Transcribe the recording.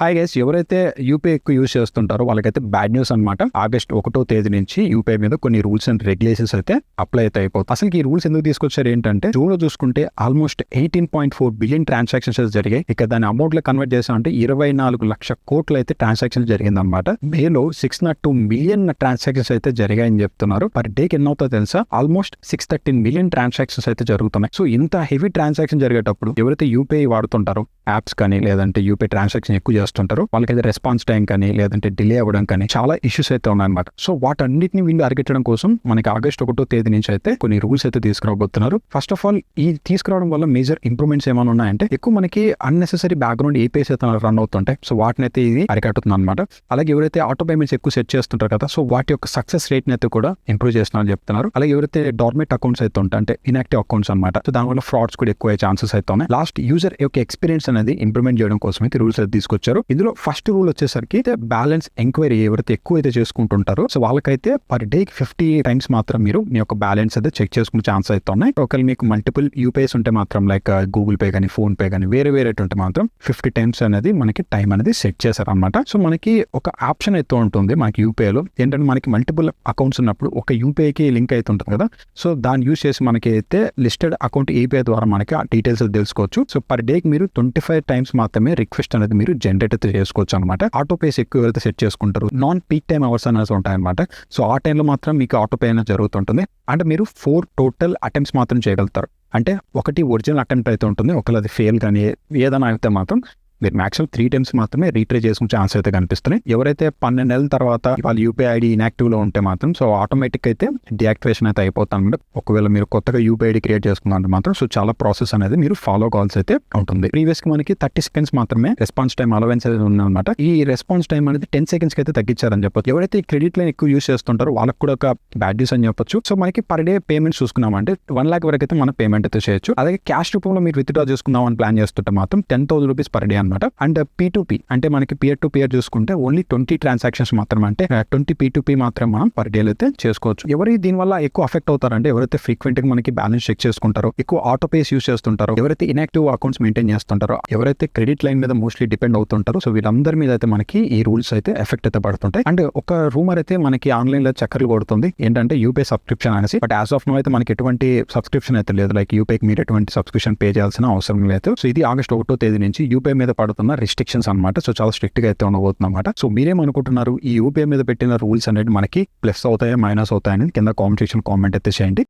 Hi guys, ఎవరైతే UPI ఎక్కువ use చేస్తుంటారో వాళ్ళకైతే బ్యాడ్ న్యూస్ అనమాట. ఆగస్ట్ 1వ తేదీ నుంచి యూపీఐ మీద కొన్ని రూల్స్ అండ్ రెగ్యులేషన్స్ అయితే అప్లై అయితే అయిపోతాయి. అసలు ఈ రూల్స్ ఎందుకు తీసుకొచ్చారు ఏంటంటే, జూన్ లో చూసుకుంటే ఆల్మోస్ట్ 18.4 బిలియన్ ట్రాన్సాక్షన్స్ జరిగాయి. ఇక దాని అమౌంట్ లో కన్వర్ట్ చేసామంటే 24 లక్షల కోట్లు అయితే ట్రాన్సాక్షన్ జరిగిందనమాట. మేలో 602 మిలియన్ ట్రాన్సాక్షన్స్ అయితే జరిగాయని చెప్తున్నారు. పర్ డేకి ఎన్ని అవుతుందో తెలుసా? ఆల్మోస్ట్ 613 మిలియన్ ట్రాన్సాక్షన్స్ అయితే జరుగుతున్నాయి. సో ఇంత హెవీ ట్రాన్సాక్షన్ జరిగేటప్పుడు ఎవరైతే యూపీఐ వాడుతుంటారో యాప్స్ కానీ లేదంటే యూపీఐ ట్రాన్సాక్షన్ ఎక్కువ చేస్తుంటారు, వాళ్ళకైతే రెస్పాన్స్ టైం కానీ లేదంటే డిలే అవ్వడం కానీ చాలా ఇష్యూస్ అయితే ఉన్నాయన్నమాట. సో వాటన్నిటిని వీళ్ళు అరికట్టడం కోసం మనకి ఆగస్ట్ 1వ తేదీ నుంచి అయితే కొన్ని రూల్స్ అయితే తీసుకురాబోతున్నారు. ఫస్ట్ ఆఫ్ ఆల్ ఈ తీసుకురావడం వల్ల మేజర్ ఇంప్రూవ్మెంట్స్ ఏమైనా ఉన్నాయంటే, ఎక్కువ మనకి అన్నెసెసరీ బ్యాక్గ్రౌండ్ ఏపీఎస్ అయితే రన్ అవుతుంటాయి. సో వాటిని అయితే ఇది అరికట్టుతుంది అనమాట. అలాగే ఎవరైతే ఆటో పేమెంట్స్ ఎక్కువ సెట్ చేస్తుంటారు కదా, సో వాటి యొక్క సక్సెస్ రేట్ ని అయితే కూడా ఇంప్రూవ్ చేస్తున్నారని చెప్తున్నారు. అలాగే ఎవరైతే డార్మెట్ అకౌంట్స్ అయితే ఉంటాయి, అంటే ఇన్యాక్టివ్ అకౌంట్స్ అనమాట, సో దానివల్ల ఫ్రాడ్స్ కూడా ఎక్కువ ఛాన్సెస్ అయితే ఉన్నాయి. లాస్ట్ యూజర్ యొక్క ఎక్స్పీరియన్స్ అనేది ఇంప్రూవ్మెంట్ చేయడం కోసం అయితే రూల్స్ అయితే తీసుకొచ్చారు. ఇందులో ఫస్ట్ రూల్ వచ్చేసరికి బ్యాలెన్స్ ఎంక్వైరీ ఎవరైతే ఎక్కువ అయితే చేసుకుంటుంటారో, సో వాళ్ళకైతే పర్ డే 50 టైమ్స్ మాత్రం మీరు మీ యొక్క బ్యాలెన్స్ అయితే చెక్ చేసుకునే ఛాన్స్ అయితే ఉన్నాయి. ఒకవేళ మీకు మల్టిపుల్ యూపీఐస్ ఉంటే మాత్రం లైక్ గూగుల్ పే కానీ ఫోన్ పే కానీ వేరే ఉంటే మాత్రం 50 టైమ్స్ అనేది మనకి టైం అనేది సెట్ చేశారనమాట. సో మనకి ఒక ఆప్షన్ అయితే ఉంటుంది మనకి యూపీఐలో, ఏంటంటే మనకి మల్టిపుల్ అకౌంట్స్ ఉన్నప్పుడు ఒక యూపీఐకి లింక్ అయితే ఉంటుంది కదా, సో దాన్ని యూజ్ చేసి మనకి అయితే లిస్టెడ్ అకౌంట్ ఏపీఐ ద్వారా మనకి ఆ డీటెయిల్స్ తెలుసుకోవచ్చు. సో పర్ డేకి మీరు 25 టైమ్స్ మాత్రమే రిక్వెస్ట్ అనేది మీరు జనరేట్ అయితే చేసుకోవచ్చు అనమాట. ఆటో పేస్ ఎక్కువ ఎవరైతే సెట్ చేసుకుంటారు, నాన్ పీక్ టైమ్ అవర్స్ అనేది ఉంటాయి అనమాట. సో ఆ టైంలో మాత్రం మీకు ఆటో పే అనేది జరుగుతుంటుంది. అంటే మీరు 4 టోటల్ అటెంప్ట్స్ మాత్రం చేయగలుగుతారు. అంటే ఒకటి ఒరిజినల్ అటెంప్ట్ అయితే ఉంటుంది, ఒకవేళ అది ఫెయిల్ కానీ ఏదైనా అయితే మాత్రం మీరు మాక్సిమం 3 టైమ్స్ మాత్రమే రీట్రై చేసుకునే ఛాన్స్ అయితే కనిపిస్తున్నాయి. ఎవరైతే 12 నెలల తర్వాత వాళ్ళ యూపీఐ ఐడి ఇన్యాక్టివ్ లో ఉంటే మాత్రం సో ఆటోమేటిక్ అయితే డియాక్టివేషన్ అయితే అయిపోతుంది. ఒకవేళ మీరు కొత్తగా యూపీఐ ఐడి క్రియేట్ చేసుకున్నారంటే మాత్రం సో చాలా ప్రాసెస్ అనేది మీరు ఫాలో కావాల్సి అయితే ఉంటుంది. ప్రీవియస్ కి మనకి 30 సెకండ్స్ మాత్రమే రెస్పాన్స్ టైం అలవెన్స్ అనేది ఉందన్నమాట. ఈ రెస్పాన్స్ టైం అనేది 10 సెకండ్స్ కి అయితే తగ్గించారని చెప్పొచ్చు. ఎవరైతే ఈ క్రెడిట్ లైన్ ఎక్కువ యూస్ చేస్తుంటారో వాళ్ళకి కూడా ఒక బ్యాడ్ న్యూస్ అని చెప్పొచ్చు. సో మనకి పర్ డే పేమెంట్స్ చూసుకున్నామంటే 1 లాక్ వరకు అయితే మనం పేమెంట్ అయితే చేయొచ్చు. అలాగే క్యాష్ రూపంలో మీరు విత్డ్రా చేసుకుందాం అని ప్లాన్ చేస్తుంటే మాత్రం 10,000 రూపీస్ పర్ డే అనమాట. అండ్ P2P అంటే మనకి పియర్ టు పియర్ చూసుకుంటే ఓన్లీ 20 ట్రాన్సాక్షన్స్ మాత్రమే, అంటే 20 P2P మాత్రం మనం పర్ డే అయితే చేసుకోవచ్చు. ఎవరు దీనివల్ల ఎక్కువ అఫెక్ట్ అవుతారంటే ఎవరైతే ఫ్రీక్వెంట్ గా మనకి బ్యాలెన్స్ చెక్ చేసుకుంటారో, ఎక్కువ ఆటో పేస్ యూస్ చేస్తుంటారో, ఎవరైతే ఇన్యాక్టివ్ అకౌంట్స్ మెయింటైన్ చేస్తుంటారో, ఎవరైతే క్రెడిట్ లైన్ మీద మోస్ట్లీ డిపెండ్ అవుతుంటారో, సో వీళ్ళందరి మీద అయితే మనకి ఈ రూల్స్ అయితే ఎఫెక్ట్ అయితే పడుతుంటాయి. అండ్ ఒక రూమర్ అయితే మనకి ఆన్లైన్ లో చక్కర్లు కొడుతుంది, ఏంటంటే యూపీఐ సబ్స్క్రిప్షన్ అనేసి. బట్ యాజ్ ఆఫ్ నో అయితే మనకి ఎటువంటి సబ్స్క్రిప్షన్ అయితే లేదు, లైక్ యూపీఐకి మీరు ఎటువంటి సబ్స్క్రిప్షన్ పే చేయాల్సిన అవసరం లేదు. సో ఇది ఆగస్ట్ 1వ తేదీ నుంచి యూపీఐ మీద పడుతున్న రిస్ట్రిక్షన్స్ అనమాట. సో చాలా స్ట్రిక్ట్ గా అయితే ఉండబోతుంది అనమాట. సో మీరేమనుకుంటున్నారు, ఈ యూపీఐ మీద పెట్టిన రూల్స్ అనేది మనకి ప్లస్ అవుతాయా మైనస్ అవుతాయని కింద కామెంట్ సెక్షన్ కామెంట్ అయితే చేయండి.